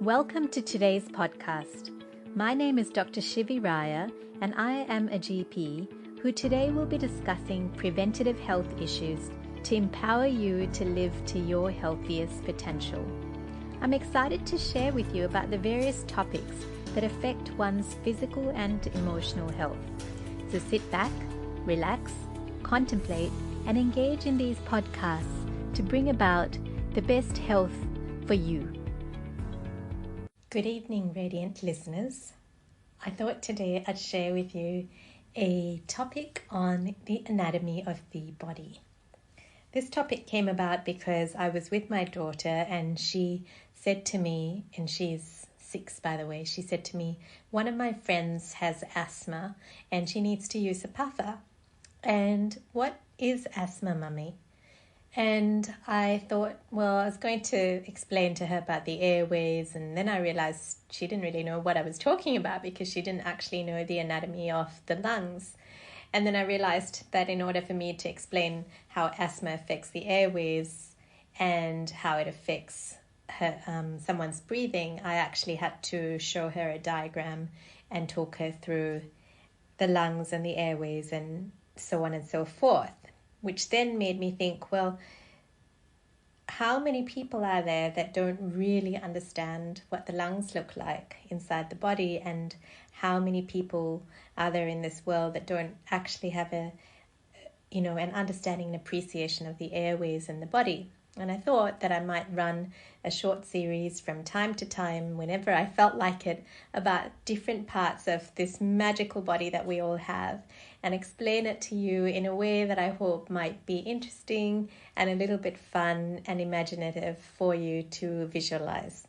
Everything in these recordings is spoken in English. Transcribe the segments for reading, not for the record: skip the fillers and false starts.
Welcome to today's podcast. My name is Dr. Shivi Raya and I am a GP who today will be discussing preventative health issues to empower you to live to your healthiest potential. I'm excited to share with you about the various topics that affect one's physical and emotional health. So sit back, relax, contemplate, and engage in these podcasts to bring about the best health for you. Good evening, Radiant listeners. I thought today I'd share with you a topic on the anatomy of the body. This topic came about because I was with my daughter and she said to me, and she's 6 by the way, she said to me, one of my friends has asthma and she needs to use a puffer. And what is asthma, mummy? And I thought, well, I was going to explain to her about the airways, and then I realized she didn't really know what I was talking about because she didn't actually know the anatomy of the lungs. And then I realized that in order for me to explain how asthma affects the airways and how it affects her, someone's breathing, I actually had to show her a diagram and talk her through the lungs and the airways and so on and so forth. Which then made me think, well, how many people are there that don't really understand what the lungs look like inside the body, and how many people are there in this world that don't actually have an understanding and appreciation of the airways in the body? And I thought that I might run a short series from time to time, whenever I felt like it, about different parts of this magical body that we all have, and explain it to you in a way that I hope might be interesting and a little bit fun and imaginative for you to visualize.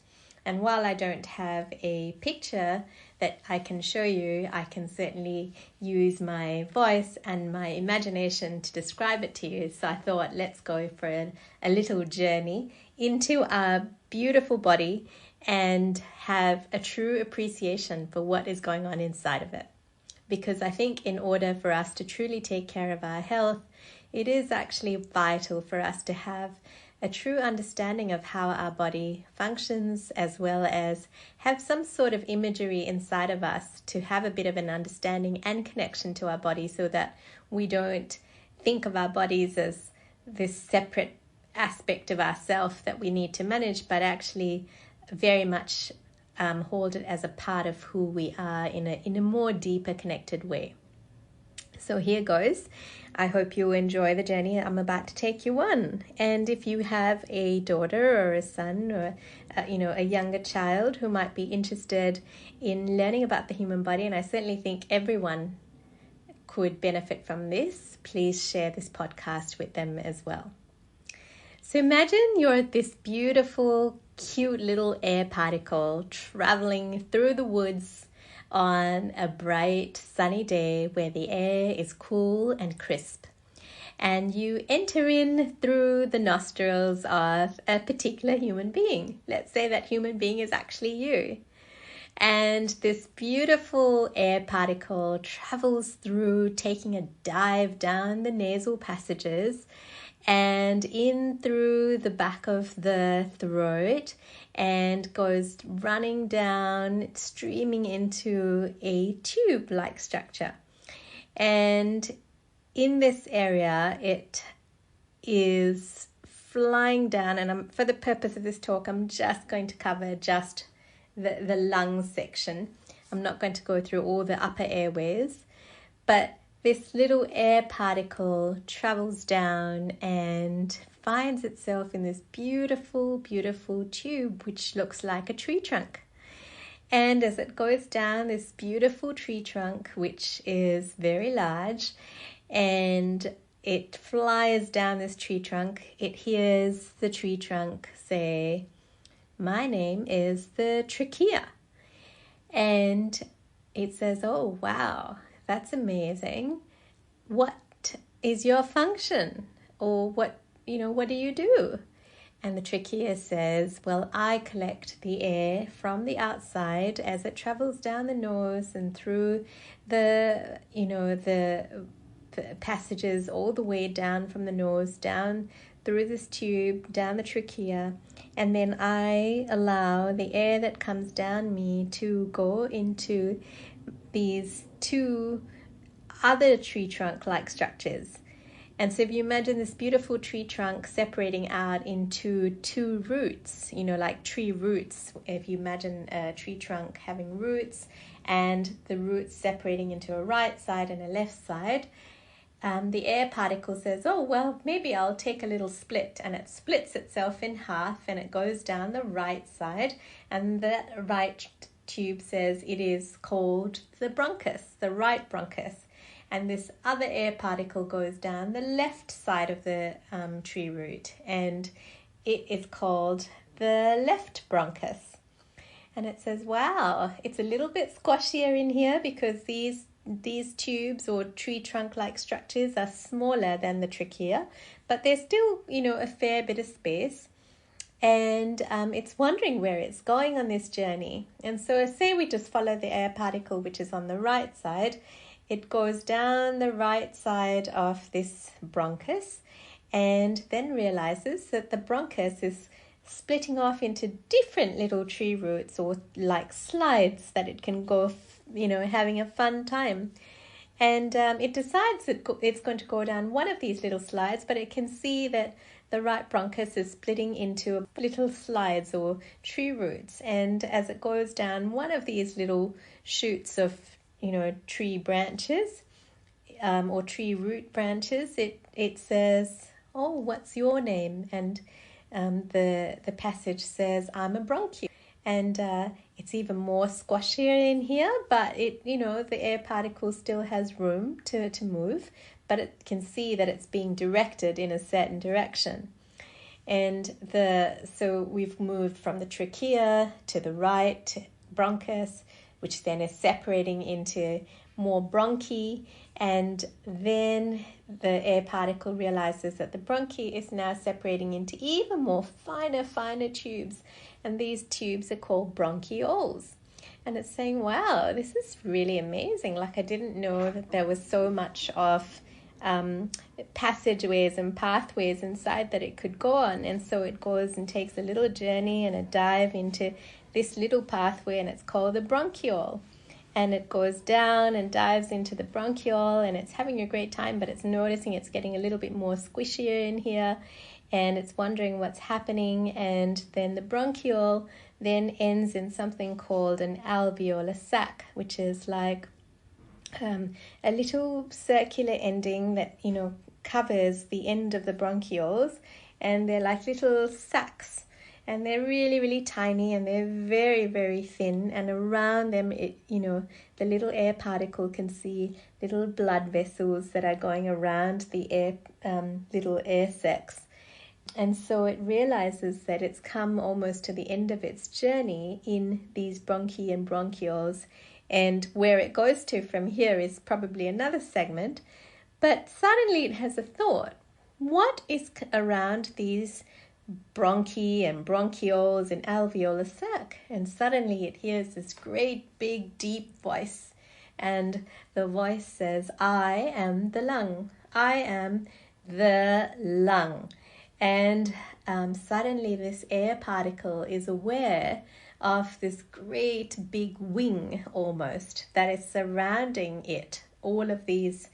And while I don't have a picture that I can show you, I can certainly use my voice and my imagination to describe it to you. So I thought, let's go for a little journey into our beautiful body and have a true appreciation for what is going on inside of it. Because I think in order for us to truly take care of our health, it is actually vital for us to have a true understanding of how our body functions, as well as have some sort of imagery inside of us to have a bit of an understanding and connection to our body, so that we don't think of our bodies as this separate aspect of ourself that we need to manage, but actually very much hold it as a part of who we are in a more deeper connected way. So here goes. I hope you enjoy the journey I'm about to take you on. And if you have a daughter or a son or a younger child who might be interested in learning about the human body, and I certainly think everyone could benefit from this, please share this podcast with them as well. So imagine you're this beautiful, cute little air particle traveling through the woods on a bright, sunny day where the air is cool and crisp. And you enter in through the nostrils of a particular human being. Let's say that human being is actually you. And this beautiful air particle travels through, taking a dive down the nasal passages and in through the back of the throat, and goes running down, streaming into a tube-like structure. And in this area, it is flying down, and for the purpose of this talk, I'm just going to cover just the lung section. I'm not going to go through all the upper airways, but this little air particle travels down and finds itself in this beautiful, beautiful tube, which looks like a tree trunk. And as it goes down this beautiful tree trunk, which is very large, and it flies down this tree trunk, it hears the tree trunk say, "My name is the trachea." And it says, "Oh, wow, that's amazing. What is your function?" Or what do you do? And the trachea says, "Well, I collect the air from the outside as it travels down the nose and through the passages all the way down from the nose, down through this tube, down the trachea, and then I allow the air that comes down me to go into these two other tree trunk-like structures. And so if you imagine this beautiful tree trunk separating out into two roots, like tree roots, if you imagine a tree trunk having roots and the roots separating into a right side and a left side, the air particle says, oh, well, maybe I'll take a little split, and it splits itself in half and it goes down the right side, and the right tube says it is called the bronchus, the right bronchus. And this other air particle goes down the left side of the tree root, and it is called the left bronchus. And it says, wow, it's a little bit squashier in here because these tubes or tree trunk-like structures are smaller than the trachea, but there's still, a fair bit of space. And it's wondering where it's going on this journey. And so say we just follow the air particle, which is on the right side. It goes down the right side of this bronchus and then realizes that the bronchus is splitting off into different little tree roots, or like slides that it can go, having a fun time. And it decides that it's going to go down one of these little slides, but it can see that the right bronchus is splitting into little slides or tree roots. And as it goes down one of these little shoots of tree branches or tree root branches, it says, oh, what's your name? And the passage says, I'm a bronchiole. And it's even more squashier in here, but the air particle still has room to move, but it can see that it's being directed in a certain direction. And so we've moved from the trachea to the right bronchus, which then is separating into more bronchi, and then the air particle realizes that the bronchi is now separating into even more finer tubes, and these tubes are called bronchioles. And it's saying, wow, this is really amazing. Like, I didn't know that there was so much of passageways and pathways inside that it could go on. And so it goes and takes a little journey and a dive into this little pathway, and it's called the bronchiole. And it goes down and dives into the bronchiole, and it's having a great time, but it's noticing it's getting a little bit more squishier in here, and it's wondering what's happening. And then the bronchiole then ends in something called an alveolar sac, which is like a little circular ending that covers the end of the bronchioles, and they're like little sacs, and they're really, really tiny, and they're very, very thin, and around them the little air particle can see little blood vessels that are going around the little air sacs. And so it realizes that it's come almost to the end of its journey in these bronchi and bronchioles, and where it goes to from here is probably another segment. But suddenly it has a thought. What is around these bronchi and bronchioles and alveolar sac? And suddenly it hears this great, big, deep voice. And the voice says, I am the lung. I am the lung. And suddenly this air particle is aware of this great big wing almost that is surrounding it. All of these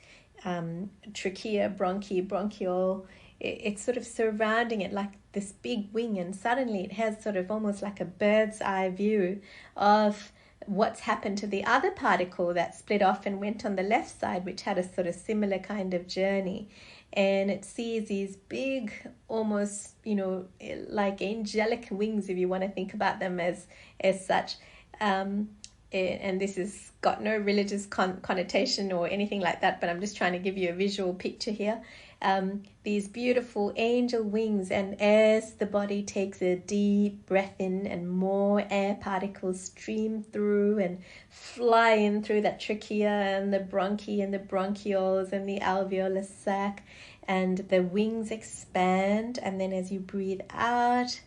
trachea, bronchi, bronchiole, it's sort of surrounding it like this big wing, and suddenly it has sort of almost like a bird's eye view of what's happened to the other particle that split off and went on the left side, which had a sort of similar kind of journey. And it sees these big, almost, like angelic wings, if you want to think about them as such. And this has got no religious connotation or anything like that, but I'm just trying to give you a visual picture here. These beautiful angel wings, and as the body takes a deep breath in and more air particles stream through and fly in through that trachea and the bronchi and the bronchioles and the alveolar sac, and the wings expand, and then as you breathe out,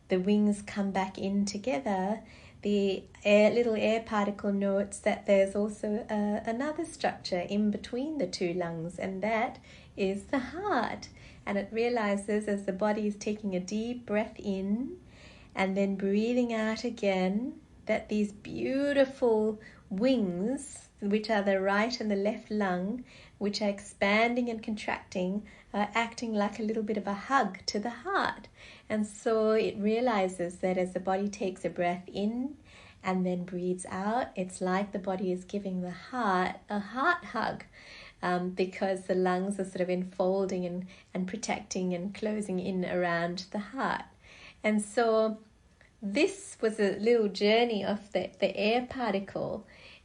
the wings come back in together. The little air particle notes that there's also another structure in between the two lungs, and that is the heart. And it realizes as the body is taking a deep breath in and then breathing out again, that these beautiful wings, which are the right and the left lung, which are expanding and contracting, are acting like a little bit of a hug to the heart. And so it realizes that as the body takes a breath in and then breathes out, it's like the body is giving the heart a heart hug, because the lungs are sort of enfolding and protecting and closing in around the heart. And so this was a little journey of the air particle.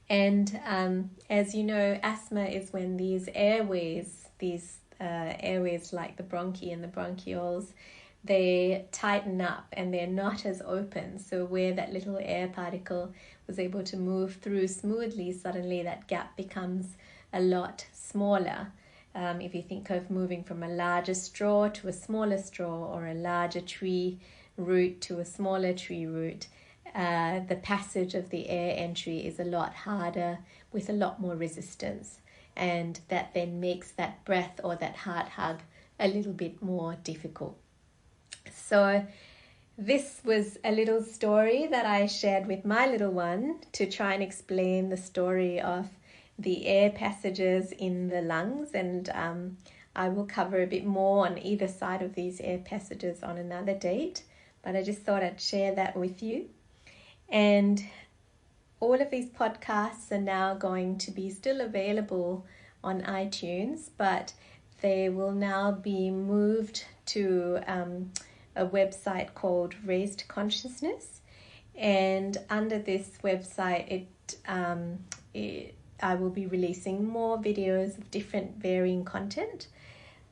And as you know, asthma is when these airways like the bronchi and the bronchioles, they tighten up and they're not as open. So where that little air particle was able to move through smoothly, suddenly that gap becomes a lot smaller. If you think of moving from a larger straw to a smaller straw, or a larger tree root to a smaller tree root, the passage of the air entry is a lot harder with a lot more resistance, and that then makes that breath or that heart hug a little bit more difficult. So this was a little story that I shared with my little one to try and explain the story of the air passages in the lungs, and I will cover a bit more on either side of these air passages on another date, but I just thought I'd share that with you. And all of these podcasts are now going to be still available on iTunes, but they will now be moved to a website called Raised Consciousness. And under this website, I will be releasing more videos of different varying content.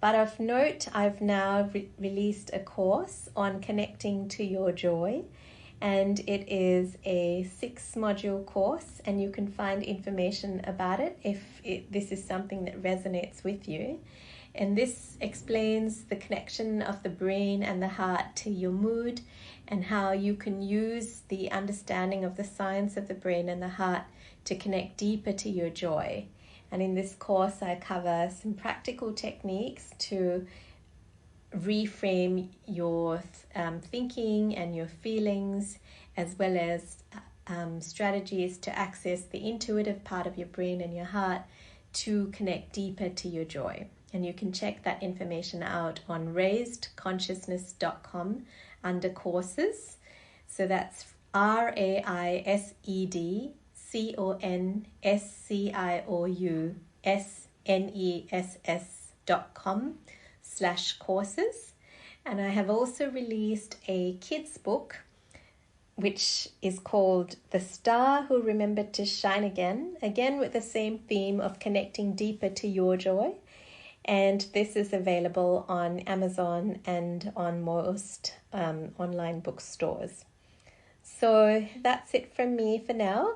But of note, I've now released a course on connecting to your joy, and it is a 6-module course, and you can find information about it if this is something that resonates with you. And this explains the connection of the brain and the heart to your mood, and how you can use the understanding of the science of the brain and the heart to connect deeper to your joy. And in this course, I cover some practical techniques to reframe your thinking and your feelings, as well as strategies to access the intuitive part of your brain and your heart to connect deeper to your joy. And you can check that information out on raisedconsciousness.com under courses. So that's RAISEConsciousness.com/courses. And I have also released a kids book, which is called The Star Who Remembered to Shine Again with the same theme of connecting deeper to your joy. And this is available on Amazon and on most online bookstores. So that's it from me for now.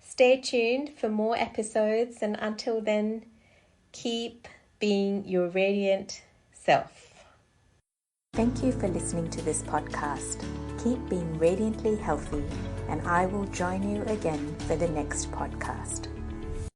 Stay tuned for more episodes, and until then, keep being your radiant self. Thank you for listening to this podcast. Keep being radiantly healthy, and I will join you again for the next podcast.